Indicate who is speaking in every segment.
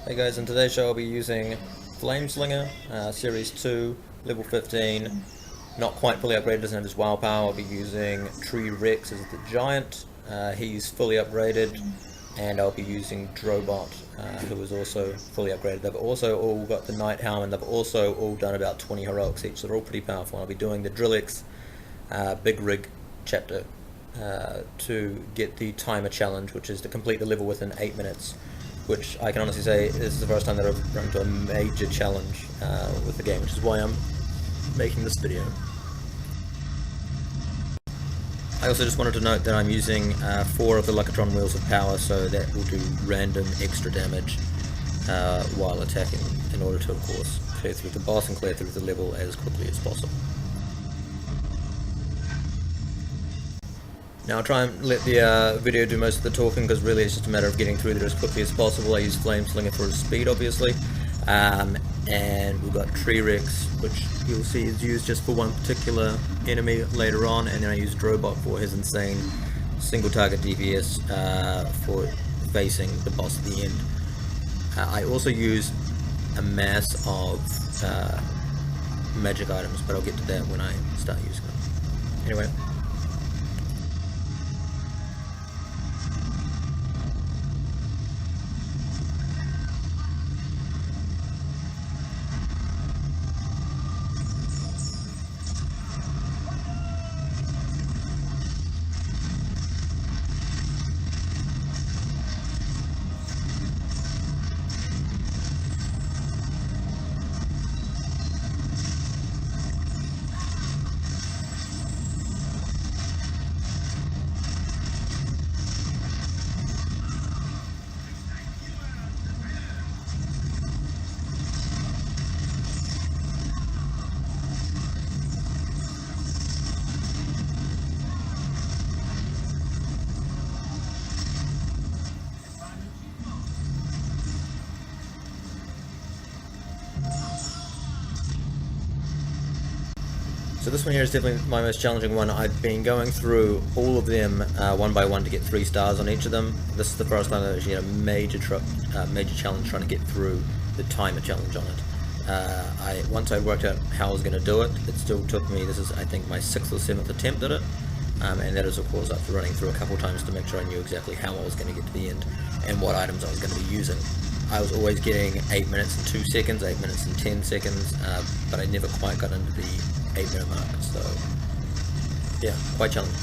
Speaker 1: Hey guys, in today's show I'll be using Flameslinger, Series 2, level 15, not quite fully upgraded, doesn't have his WoW power. I'll be using Tree Rex as the giant, he's fully upgraded, and I'll be using Drobot, who is also fully upgraded. They've also all got the Knight Helm, and they've also all done about 20 heroics each, so they're all pretty powerful. I'll be doing the Drillex Big Rig chapter to get the timer challenge, which is to complete the level within 8 minutes. Which I can honestly say this is the first time that I've run into a major challenge with the game, which is why I'm making this video. I also just wanted to note that I'm using 4 of the luck-o-tron wheels of power, so that will do random extra damage while attacking, in order to, of course, clear through the boss and clear through the level as quickly as possible. Now I'll try and let the video do most of the talking, because really it's just a matter of getting through there as quickly as possible. I use Flameslinger for his speed, obviously, and we've got Tree Rex, which you'll see is used just for one particular enemy later on, and then I use Drobot for his insane single target DPS for facing the boss at the end. I also use a mass of magic items, but I'll get to that when I start using them. Anyway. So this one here is definitely my most challenging one. I've been going through all of them one by one to get 3 stars on each of them. This is the first time I've actually had a major challenge trying to get through the timer challenge on it. Once I worked out how I was going to do it, it still took me, this is I think my 6th or 7th attempt at it, and that is of course after running through a couple times to make sure I knew exactly how I was going to get to the end and what items I was going to be using. I was always getting 8 minutes and 2 seconds, 8 minutes and 10 seconds, but I never quite got into the 8-minute mark, so yeah, quite challenging.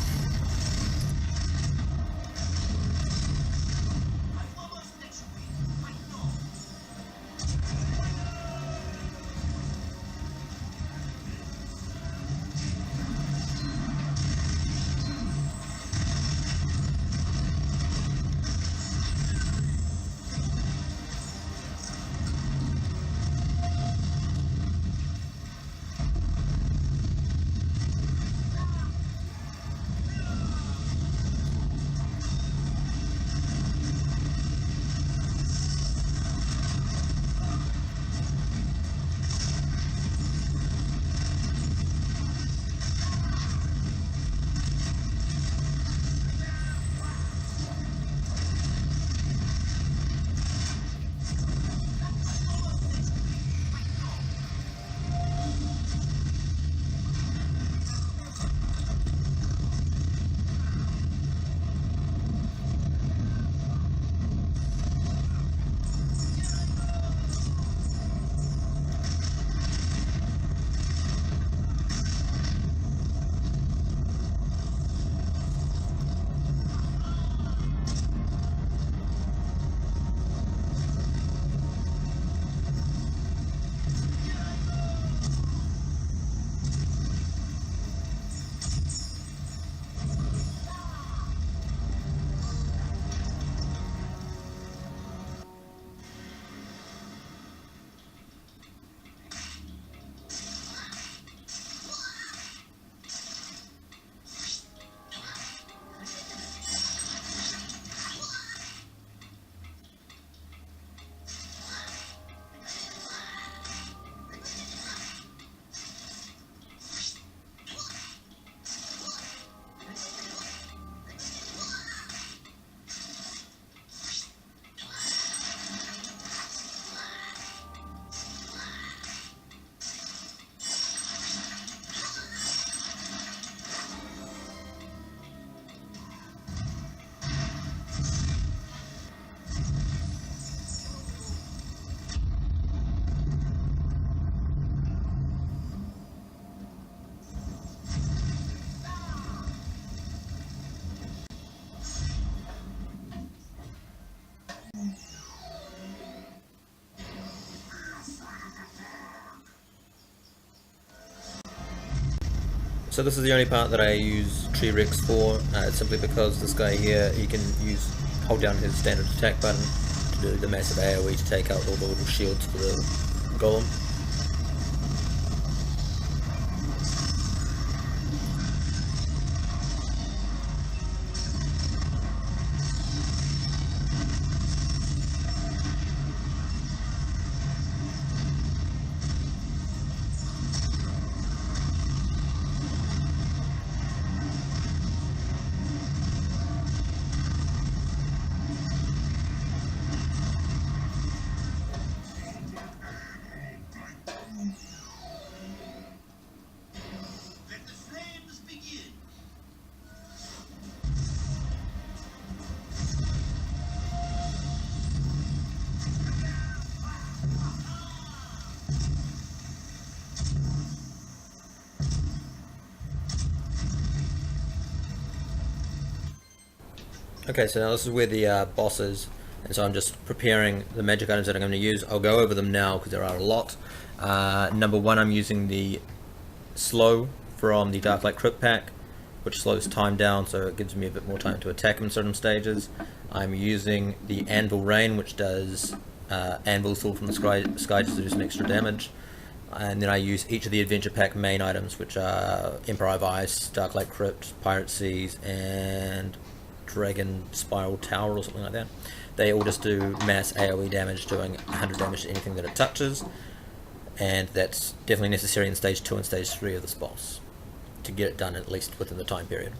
Speaker 1: So this is the only part that I use Tree Rex for. It's simply because this guy here, he can hold down his standard attack button to do the massive AoE to take out all the little shields for the golem. Okay, so now this is where the boss is, and so I'm just preparing the magic items that I'm going to use. I'll go over them now because there are a lot. Number one, I'm using the slow from the Dark Light Crypt pack, which slows time down, so it gives me a bit more time to attack in certain stages. I'm using the Anvil Rain, which does anvils fall from the sky to do some extra damage. And then I use each of the Adventure Pack main items, which are Empire of Ice, Dark Light Crypt, Pirate Seas, and Dragon Spiral Tower or something like that. They all just do mass AoE damage, doing 100 damage to anything that it touches, and that's definitely necessary in stage 2 and stage 3 of this boss to get it done at least within the time period.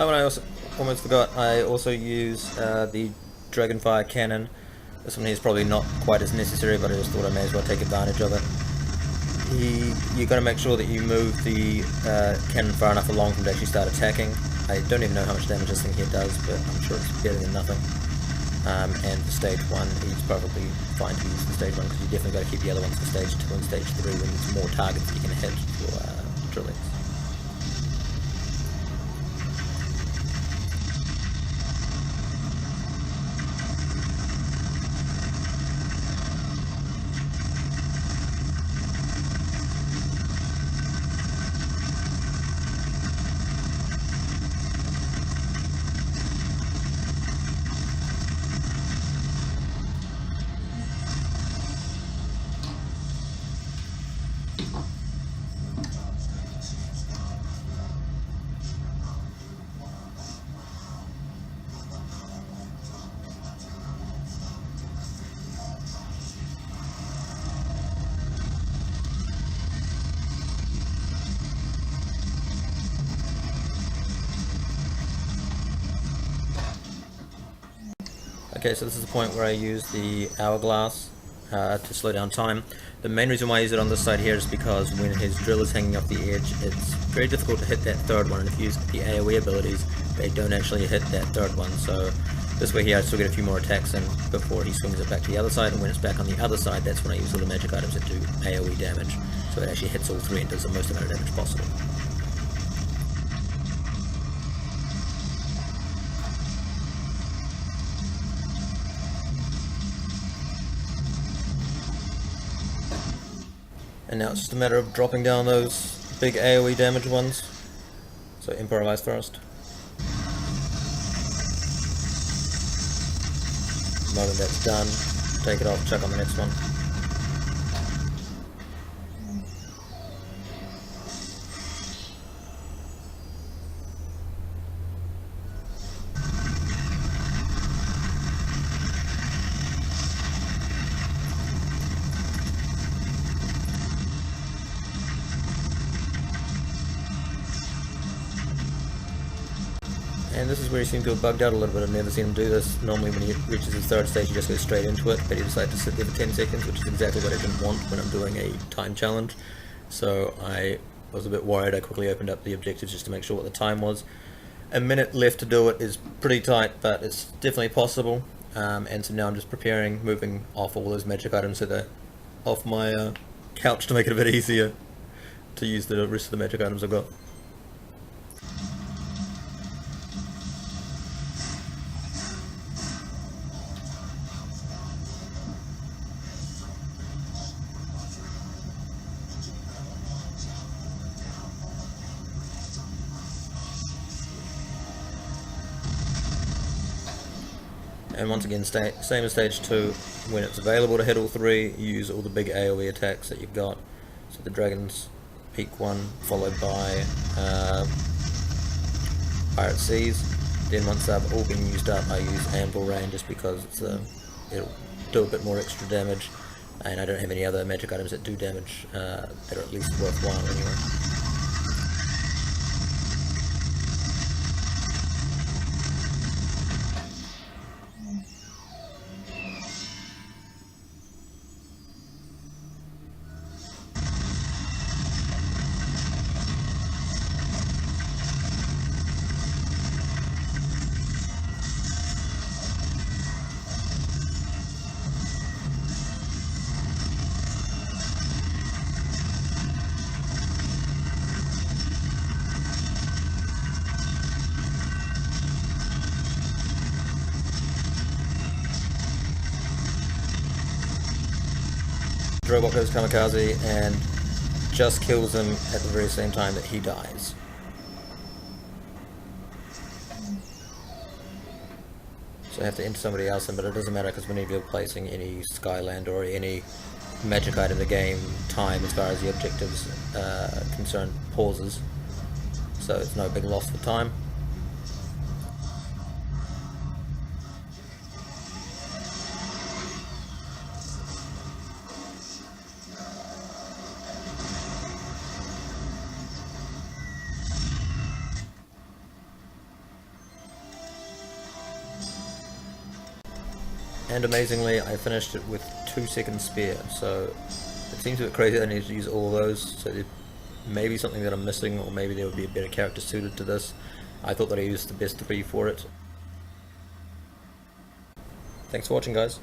Speaker 1: Oh, and I also almost forgot, I also use the Dragonfire Cannon. This one here is probably not quite as necessary, but I just thought I may as well take advantage of it. You got to make sure that you move the cannon far enough along from to actually start attacking. I don't even know how much damage this thing here does, but I'm sure it's better than nothing. And for stage 1, he's probably fine to use for stage 1, because you definitely got to keep the other ones for stage 2 and stage 3 when there's more targets that you can hit for drillings. Okay, so this is the point where I use the hourglass to slow down time. The main reason why I use it on this side here is because when his drill is hanging off the edge, it's very difficult to hit that third one, and if you use the AoE abilities, they don't actually hit that third one. So this way here I still get a few more attacks in before he swings it back to the other side, and when it's back on the other side, that's when I use all the magic items that do AoE damage, so it actually hits all three and does the most amount of damage possible. And now it's just a matter of dropping down those big AoE damage ones. So Empire of Ice first. The moment that's done, take it off, check on the next one. And this is where he seemed to have bugged out a little bit. I've never seen him do this. Normally when he reaches his third stage he just goes straight into it, but he decided to sit there for 10 seconds, which is exactly what I didn't want when I'm doing a time challenge. So I was a bit worried. I quickly opened up the objectives just to make sure what the time was. A minute left to do it is pretty tight, but it's definitely possible. And so now I'm just preparing, moving off all those magic items so they're off my couch to make it a bit easier to use the rest of the magic items I've got. And once again, same as stage 2, when it's available to hit all 3, use all the big AoE attacks that you've got. So the Dragon's Peak one, followed by Pirate Seas. Then once they've all been used up, I use Anvil Rain just because it'll do a bit more extra damage, and I don't have any other magic items that do damage that are at least worthwhile anyway. Drobot goes kamikaze and just kills him at the very same time that he dies. So I have to enter somebody else in, but it doesn't matter because whenever you're placing any Skylander or any magic item, the game time as far as the objectives concerned pauses, so it's no big loss for time. And amazingly, I finished it with 2 seconds spare, so it seems a bit crazy that I need to use all those, so there may be something that I'm missing, or maybe there would be a better character suited to this. I thought that I used the best 3 for it. Thanks for watching, guys.